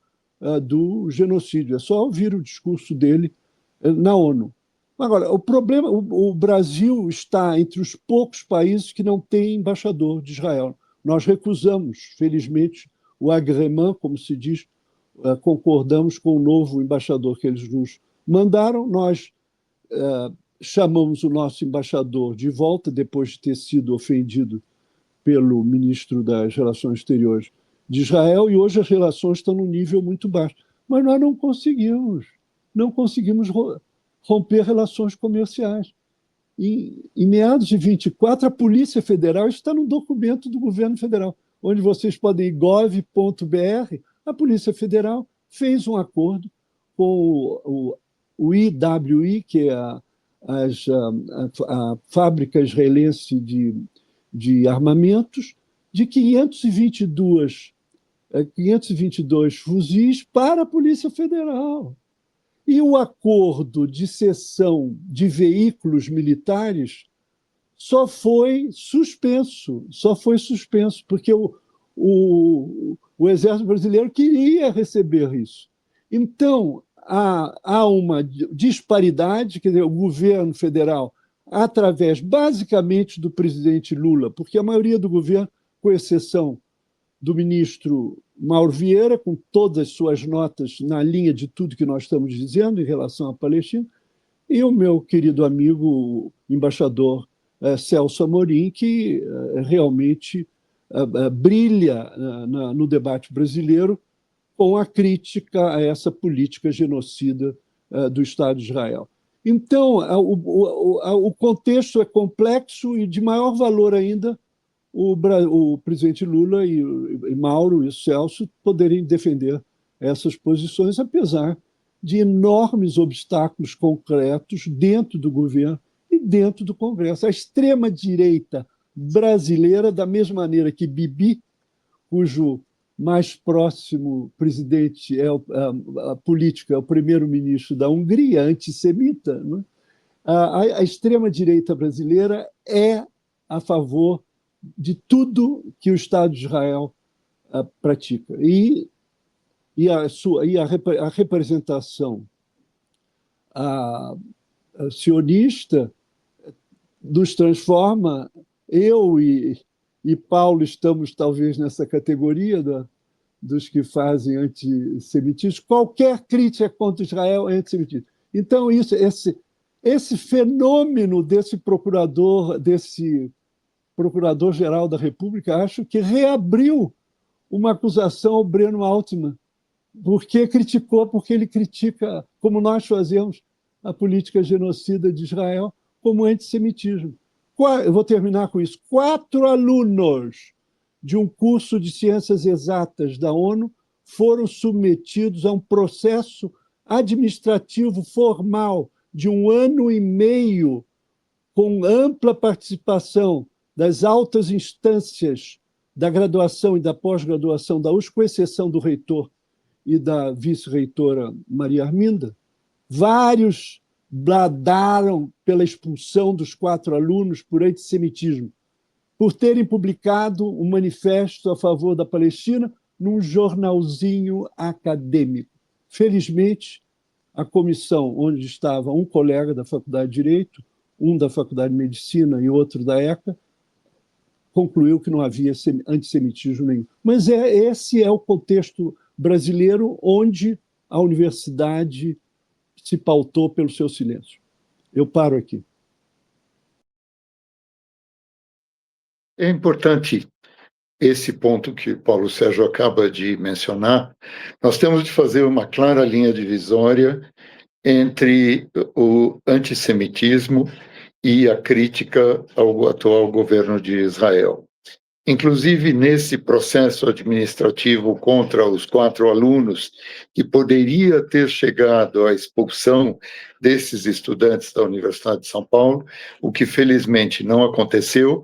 do genocídio. É só ouvir o discurso dele na ONU. Agora, o problema, o Brasil está entre os poucos países que não tem embaixador de Israel. Nós recusamos, felizmente, o agrément, como se diz, concordamos com o novo embaixador que eles nos mandaram. Nós chamamos o nosso embaixador de volta, depois de ter sido ofendido pelo ministro das Relações Exteriores de Israel, e hoje as relações estão num nível muito baixo. Mas nós não conseguimos romper relações comerciais. Em meados de 24, a Polícia Federal está no documento do governo federal, onde vocês podem ir gov.br, a Polícia Federal fez um acordo com o IWI, que é a fábrica israelense de armamentos, de 522 fuzis para a Polícia Federal. E o acordo de cessão de veículos militares só foi suspenso, porque o Exército Brasileiro queria receber isso. Então, há uma disparidade, quer dizer, o governo federal, através basicamente do presidente Lula, porque a maioria do governo, com exceção do ministro Mauro Vieira, com todas as suas notas na linha de tudo que nós estamos dizendo em relação à Palestina, e o meu querido amigo, o embaixador Celso Amorim, que realmente brilha no debate brasileiro com a crítica a essa política genocida do Estado de Israel. Então, o contexto é complexo e, de maior valor ainda, o presidente Lula e Mauro e o Celso poderem defender essas posições, apesar de enormes obstáculos concretos dentro do governo e dentro do Congresso. A extrema-direita brasileira, da mesma maneira que Bibi, cujo mais próximo presidente político é o primeiro-ministro da Hungria, antissemita, né? A extrema-direita brasileira é a favor de tudo que o Estado de Israel pratica. E a representação sionista nos transforma. Eu e Paulo estamos talvez nessa categoria dos que fazem antissemitismo. Qualquer crítica contra Israel é antissemitismo. Então, esse fenômeno desse procurador-geral da República, acho que reabriu uma acusação ao Breno Altman, porque ele critica, como nós fazemos, a política genocida de Israel como antissemitismo. Eu vou terminar com isso. 4 alunos de um curso de ciências exatas da ONU foram submetidos a um processo administrativo formal de 1 ano e meio, com ampla participação das altas instâncias da graduação e da pós-graduação da USP, com exceção do reitor e da vice-reitora Maria Arminda. Vários bradaram pela expulsão dos 4 alunos por antissemitismo, por terem publicado um manifesto a favor da Palestina num jornalzinho acadêmico. Felizmente, a comissão, onde estava um colega da Faculdade de Direito, um da Faculdade de Medicina e outro da ECA, concluiu que não havia antissemitismo nenhum. Mas esse é o contexto brasileiro onde a universidade se pautou pelo seu silêncio. Eu paro aqui. É importante esse ponto que o Paulo Sérgio acaba de mencionar. Nós temos de fazer uma clara linha divisória entre o antissemitismo e a crítica ao atual governo de Israel. Inclusive, nesse processo administrativo contra os 4 alunos, que poderia ter chegado à expulsão desses estudantes da Universidade de São Paulo, o que felizmente não aconteceu,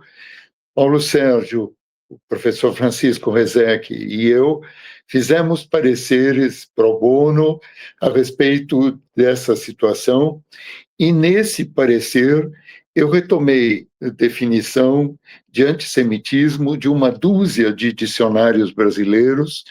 Paulo Sérgio, o professor Francisco Rezec e eu fizemos pareceres pro bono a respeito dessa situação, e nesse parecer eu retomei a definição de antissemitismo de uma dúzia de dicionários brasileiros,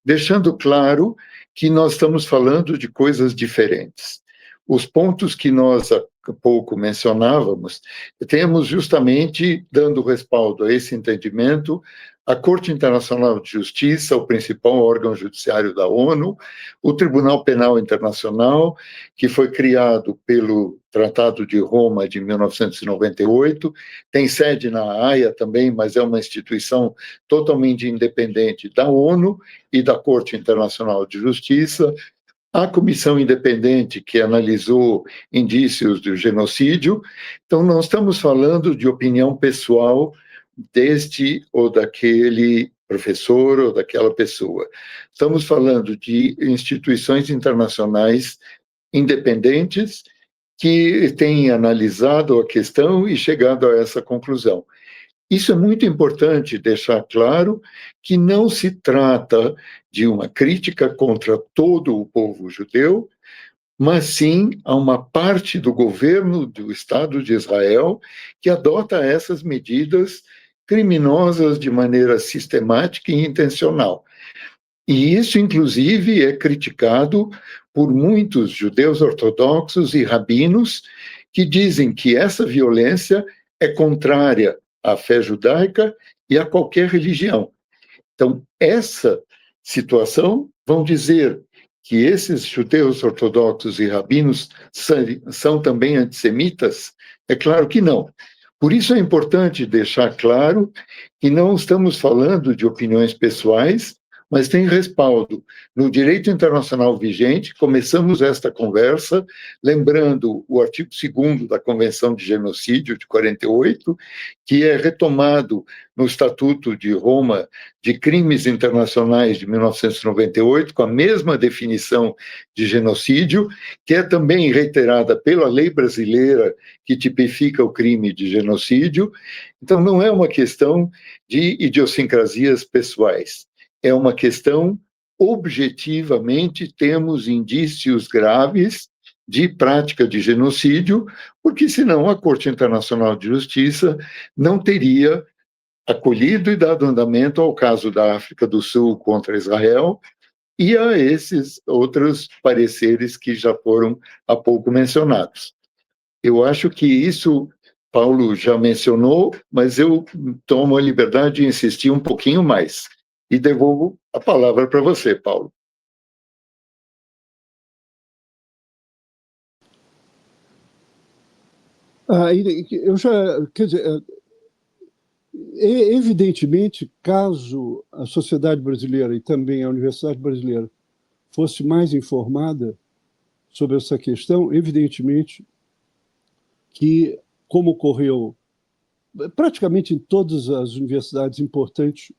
deixando claro que nós estamos falando de coisas diferentes. Os pontos que nós há pouco mencionávamos, temos justamente, dando respaldo a esse entendimento, a Corte Internacional de Justiça, o principal órgão judiciário da ONU, o Tribunal Penal Internacional, que foi criado pelo Tratado de Roma de 1998, tem sede na Haia também, mas é uma instituição totalmente independente da ONU e da Corte Internacional de Justiça, a comissão independente que analisou indícios do genocídio. Então, não estamos falando de opinião pessoal deste ou daquele professor ou daquela pessoa. Estamos falando de instituições internacionais independentes que têm analisado a questão e chegado a essa conclusão. Isso é muito importante deixar claro, que não se trata de uma crítica contra todo o povo judeu, mas sim a uma parte do governo do Estado de Israel que adota essas medidas criminosas de maneira sistemática e intencional. E isso, inclusive, é criticado por muitos judeus ortodoxos e rabinos que dizem que essa violência é contrária à fé judaica e a qualquer religião. Então, essa situação, vão dizer que esses judeus ortodoxos e rabinos são também antissemitas? É claro que não. Por isso é importante deixar claro que não estamos falando de opiniões pessoais, mas tem respaldo no direito internacional vigente. Começamos esta conversa lembrando o artigo 2º da Convenção de Genocídio de 48, que é retomado no Estatuto de Roma de Crimes Internacionais de 1998, com a mesma definição de genocídio, que é também reiterada pela lei brasileira que tipifica o crime de genocídio. Então, não é uma questão de idiosincrasias pessoais, é uma questão, objetivamente, temos indícios graves de prática de genocídio, porque senão a Corte Internacional de Justiça não teria acolhido e dado andamento ao caso da África do Sul contra Israel e a esses outros pareceres que já foram há pouco mencionados. Eu acho que isso Paulo já mencionou, mas eu tomo a liberdade de insistir um pouquinho mais. E devolvo a palavra para você, Paulo. Eu já, quer dizer, evidentemente, caso a sociedade brasileira e também a Universidade Brasileira fosse mais informada sobre essa questão, evidentemente que, como ocorreu praticamente em todas as universidades importantes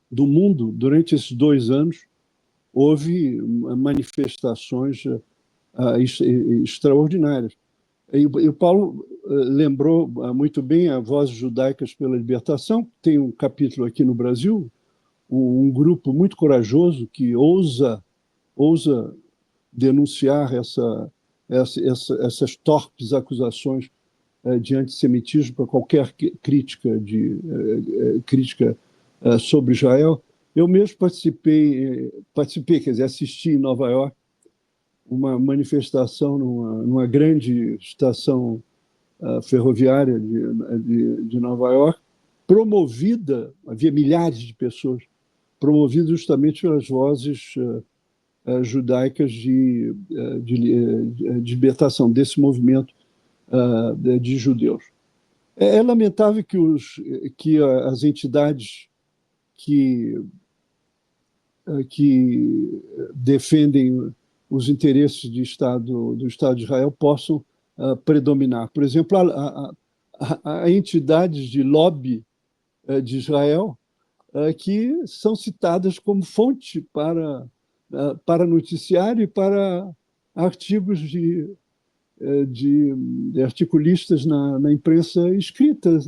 do mundo, durante esses 2 anos, houve manifestações extraordinárias. E o Paulo lembrou muito bem a Vozes Judaicas pela Libertação, tem um capítulo aqui no Brasil, um grupo muito corajoso que ousa denunciar essas torpes acusações de antissemitismo para qualquer crítica sobre Israel. Eu mesmo participei, quer dizer, assisti em Nova York uma manifestação numa grande estação ferroviária de Nova York, promovida, havia milhares de pessoas, promovida justamente pelas vozes judaicas de libertação, desse movimento de judeus. É lamentável que as entidades que defendem os interesses do Estado de Israel possam predominar. Por exemplo, há entidades de lobby de Israel que são citadas como fonte para noticiário e para artigos de articulistas na imprensa escrita.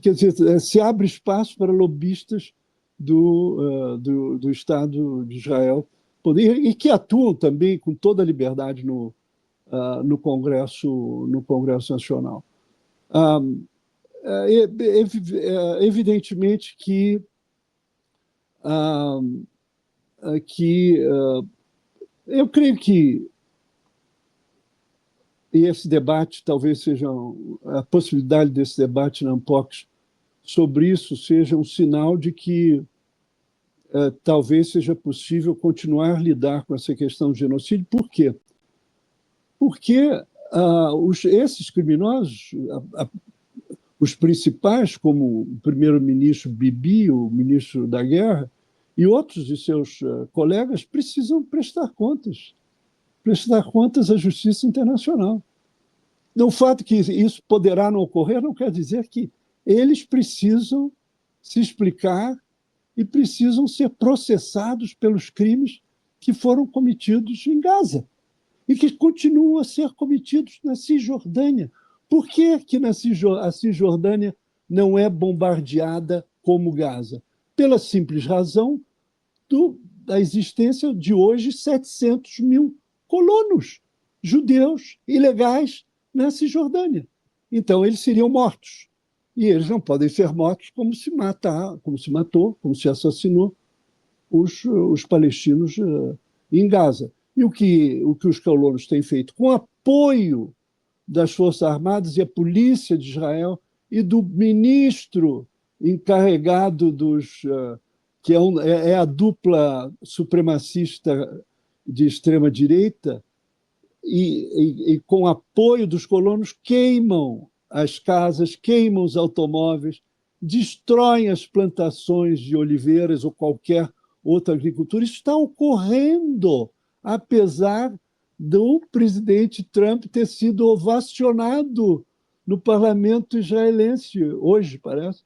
Quer dizer, se abre espaço para lobistas do Estado de Israel e que atuam também com toda a liberdade no Congresso Nacional. Evidentemente que eu creio que esse debate talvez seja a possibilidade desse debate na Ampox sobre isso seja um sinal de que talvez seja possível continuar a lidar com essa questão do genocídio. Por quê? Porque esses criminosos, os principais, como o primeiro-ministro Bibi, o ministro da Guerra, e outros de seus colegas, precisam prestar contas à Justiça Internacional. O fato que isso poderá não ocorrer não quer dizer que eles precisam se explicar e precisam ser processados pelos crimes que foram cometidos em Gaza e que continuam a ser cometidos na Cisjordânia. Por que a Cisjordânia não é bombardeada como Gaza? Pela simples razão da existência de hoje 700 mil colonos judeus ilegais na Cisjordânia. Então, eles seriam mortos. E eles não podem ser mortos como se matou, como se assassinou os palestinos em Gaza. E o que os colonos têm feito? Com apoio das Forças Armadas e a Polícia de Israel e do ministro encarregado que é a dupla supremacista de extrema-direita, e com apoio dos colonos, queimam as casas, queimam os automóveis, destroem as plantações de oliveiras ou qualquer outra agricultura. Isso está ocorrendo, apesar do presidente Trump ter sido ovacionado no parlamento israelense hoje, parece.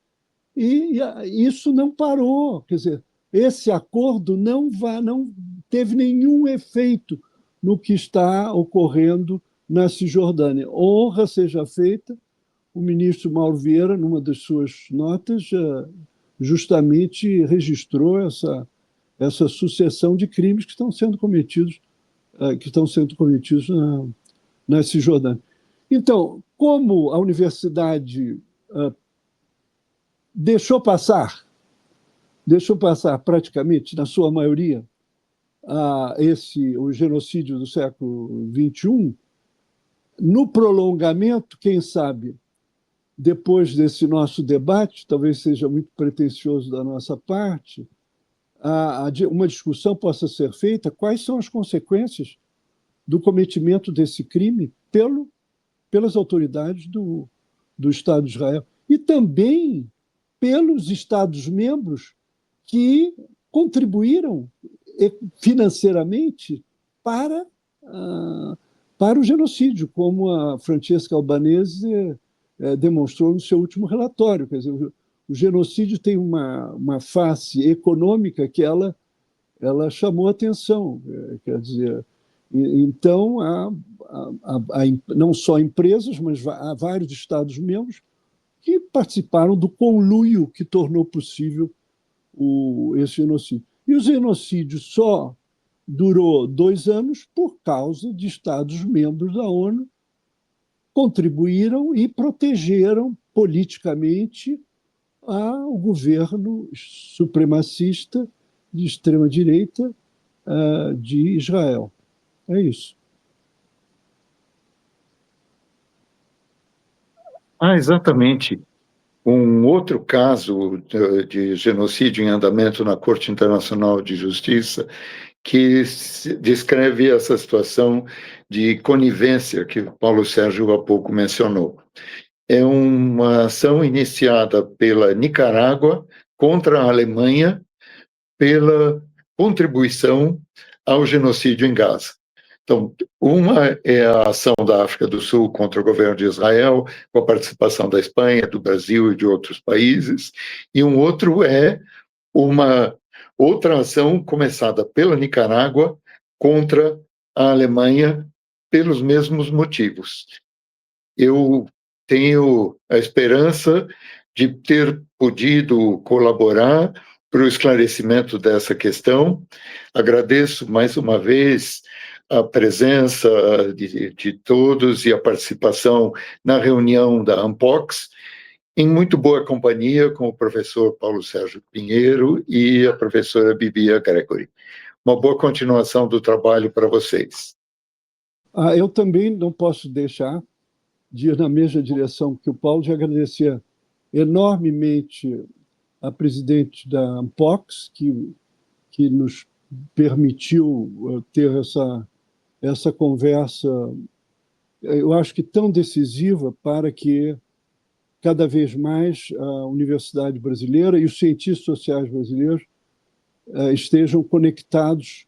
E isso não parou. Quer dizer, esse acordo não teve nenhum efeito no que está ocorrendo na Cisjordânia. Honra seja feita, o ministro Mauro Vieira, numa das suas notas, justamente registrou essa sucessão de crimes que estão sendo cometidos na Cisjordânia. Então, como a universidade deixou passar praticamente, na sua maioria, o genocídio do século XXI, no prolongamento, quem sabe, depois desse nosso debate, talvez seja muito pretensioso da nossa parte, uma discussão possa ser feita, quais são as consequências do cometimento desse crime pelas autoridades do Estado de Israel e também pelos Estados-membros que contribuíram financeiramente para o genocídio, como a Francesca Albanese demonstrou no seu último relatório. Quer dizer, o genocídio tem uma face econômica que ela chamou atenção. Quer dizer, então, não só empresas, mas há vários Estados-membros que participaram do conluio que tornou possível esse genocídio. E o genocídio só durou 2 anos por causa de Estados-membros da ONU contribuíram e protegeram politicamente o governo supremacista de extrema-direita de Israel. É isso. Exatamente. Um outro caso de genocídio em andamento na Corte Internacional de Justiça que descreve essa situação de conivência que Paulo Sérgio há pouco mencionou. É uma ação iniciada pela Nicarágua contra a Alemanha pela contribuição ao genocídio em Gaza. Então, uma é a ação da África do Sul contra o governo de Israel, com a participação da Espanha, do Brasil e de outros países, e um outro é uma outra ação começada pela Nicarágua contra a Alemanha pelos mesmos motivos. Eu tenho a esperança de ter podido colaborar para o esclarecimento dessa questão. Agradeço mais uma vez a presença de todos e a participação na reunião da Ampox, em muito boa companhia com o professor Paulo Sérgio Pinheiro e a professora Bibia Gregory. Uma boa continuação do trabalho para vocês. Eu também não posso deixar de ir na mesma direção que o Paulo, de agradecer enormemente a presidente da Ampox, que nos permitiu ter essa conversa, eu acho que tão decisiva para que cada vez mais a Universidade Brasileira e os cientistas sociais brasileiros estejam conectados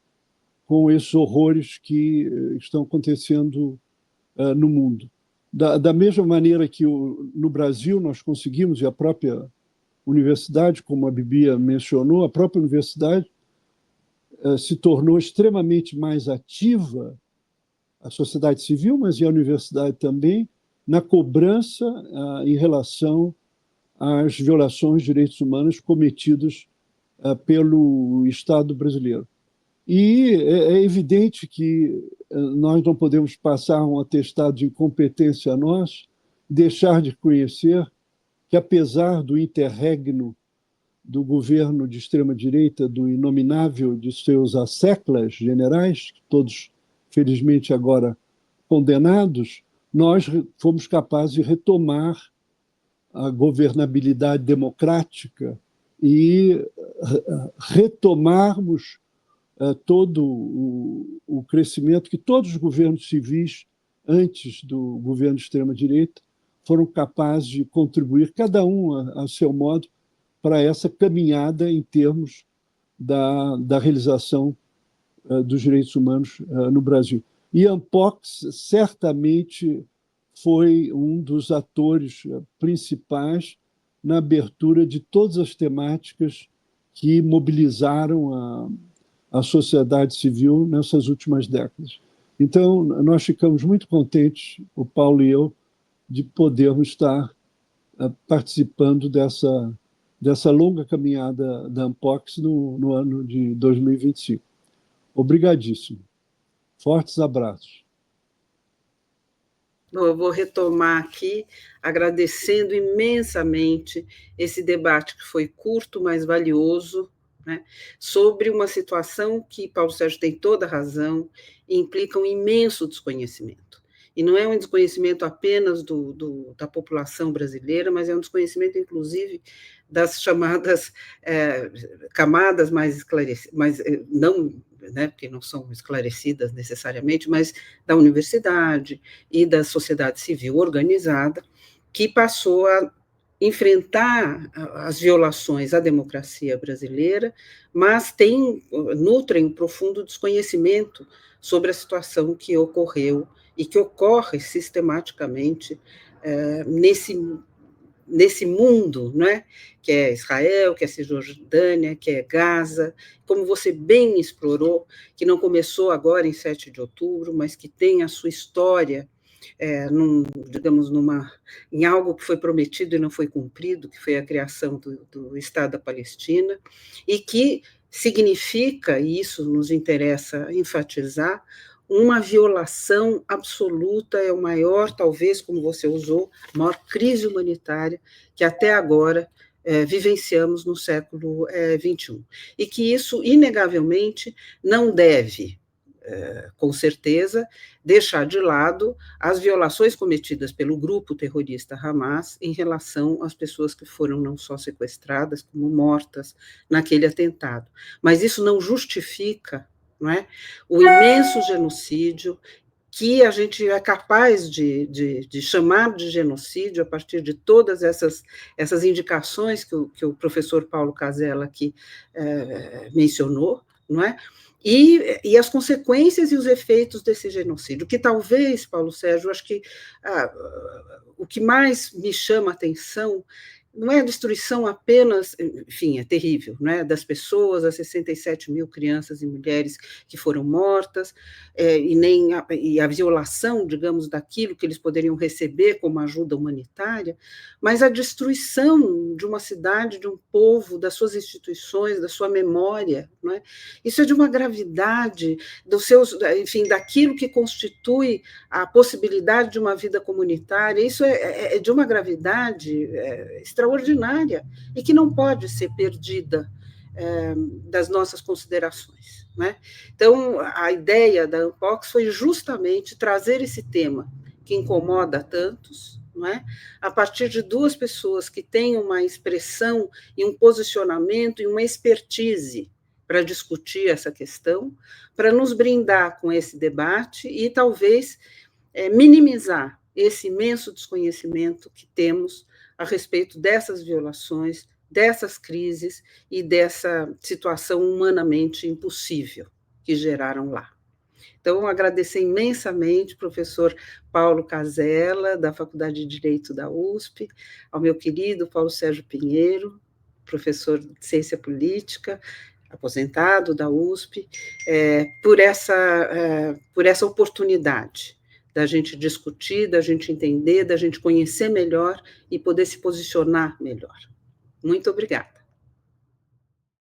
com esses horrores que estão acontecendo no mundo. Da mesma maneira que no Brasil nós conseguimos, e a própria universidade, como a Bibia mencionou, a própria universidade se tornou extremamente mais ativa, a sociedade civil, mas e a universidade também, na cobrança em relação às violações de direitos humanos cometidas pelo Estado brasileiro. E é evidente que nós não podemos passar um atestado de incompetência a nós, deixar de conhecer que, apesar do interregno do governo de extrema-direita, do inominável de seus asseclas generais, todos, felizmente, agora condenados, nós fomos capazes de retomar a governabilidade democrática e retomarmos todo o crescimento que todos os governos civis, antes do governo de extrema-direita, foram capazes de contribuir, cada um a seu modo, para essa caminhada em termos da realização dos direitos humanos no Brasil. E a Ampox certamente foi um dos atores principais na abertura de todas as temáticas que mobilizaram a sociedade civil nessas últimas décadas. Então, nós ficamos muito contentes, o Paulo e eu, de podermos estar participando dessa longa caminhada da Ampox no ano de 2025. Obrigadíssimo. Fortes abraços. Eu vou retomar aqui, agradecendo imensamente esse debate que foi curto, mas valioso, né, sobre uma situação que Paulo Sérgio tem toda a razão, implica um imenso desconhecimento. E não é um desconhecimento apenas da população brasileira, mas é um desconhecimento, inclusive, das chamadas camadas mais esclarecidas, não, né, porque não são esclarecidas necessariamente, mas da universidade e da sociedade civil organizada, que passou a enfrentar as violações à democracia brasileira, mas nutrem um profundo desconhecimento sobre a situação que ocorreu e que ocorre sistematicamente nesse mundo, né, que é Israel, que é Cisjordânia, que é Gaza, como você bem explorou, que não começou agora em 7 de outubro, mas que tem a sua história em algo que foi prometido e não foi cumprido, que foi a criação do Estado da Palestina, e que significa, e isso nos interessa enfatizar, uma violação absoluta, é o maior, talvez, como você usou, a maior crise humanitária que até agora vivenciamos no século XXI. E que isso, inegavelmente, não deve, com certeza, deixar de lado as violações cometidas pelo grupo terrorista Hamas em relação às pessoas que foram não só sequestradas, como mortas naquele atentado. Mas isso não justifica, não é, o imenso genocídio que a gente é capaz de chamar de genocídio a partir de todas essas indicações que o professor Paulo Casella aqui mencionou, não é? e as consequências e os efeitos desse genocídio, que talvez, Paulo Sérgio, acho que o que mais me chama a atenção não é a destruição apenas, enfim, é terrível, né, das pessoas, as 67 mil crianças e mulheres que foram mortas, e a violação, digamos, daquilo que eles poderiam receber como ajuda humanitária, mas a destruição de uma cidade, de um povo, das suas instituições, da sua memória, não é? Isso é de uma gravidade, enfim, daquilo que constitui a possibilidade de uma vida comunitária, isso é de uma gravidade extraordinária e que não pode ser perdida das nossas considerações, né? Então, a ideia da Unpox foi justamente trazer esse tema que incomoda tantos, não é? A partir de duas pessoas que têm uma expressão e um posicionamento e uma expertise para discutir essa questão, para nos brindar com esse debate e talvez minimizar esse imenso desconhecimento que temos a respeito dessas violações, dessas crises e dessa situação humanamente impossível que geraram lá. Então, agradecer imensamente ao professor Paulo Casella, da Faculdade de Direito da USP, ao meu querido Paulo Sérgio Pinheiro, professor de Ciência Política, aposentado da USP, por essa oportunidade da gente discutir, da gente entender, da gente conhecer melhor e poder se posicionar melhor. Muito obrigada.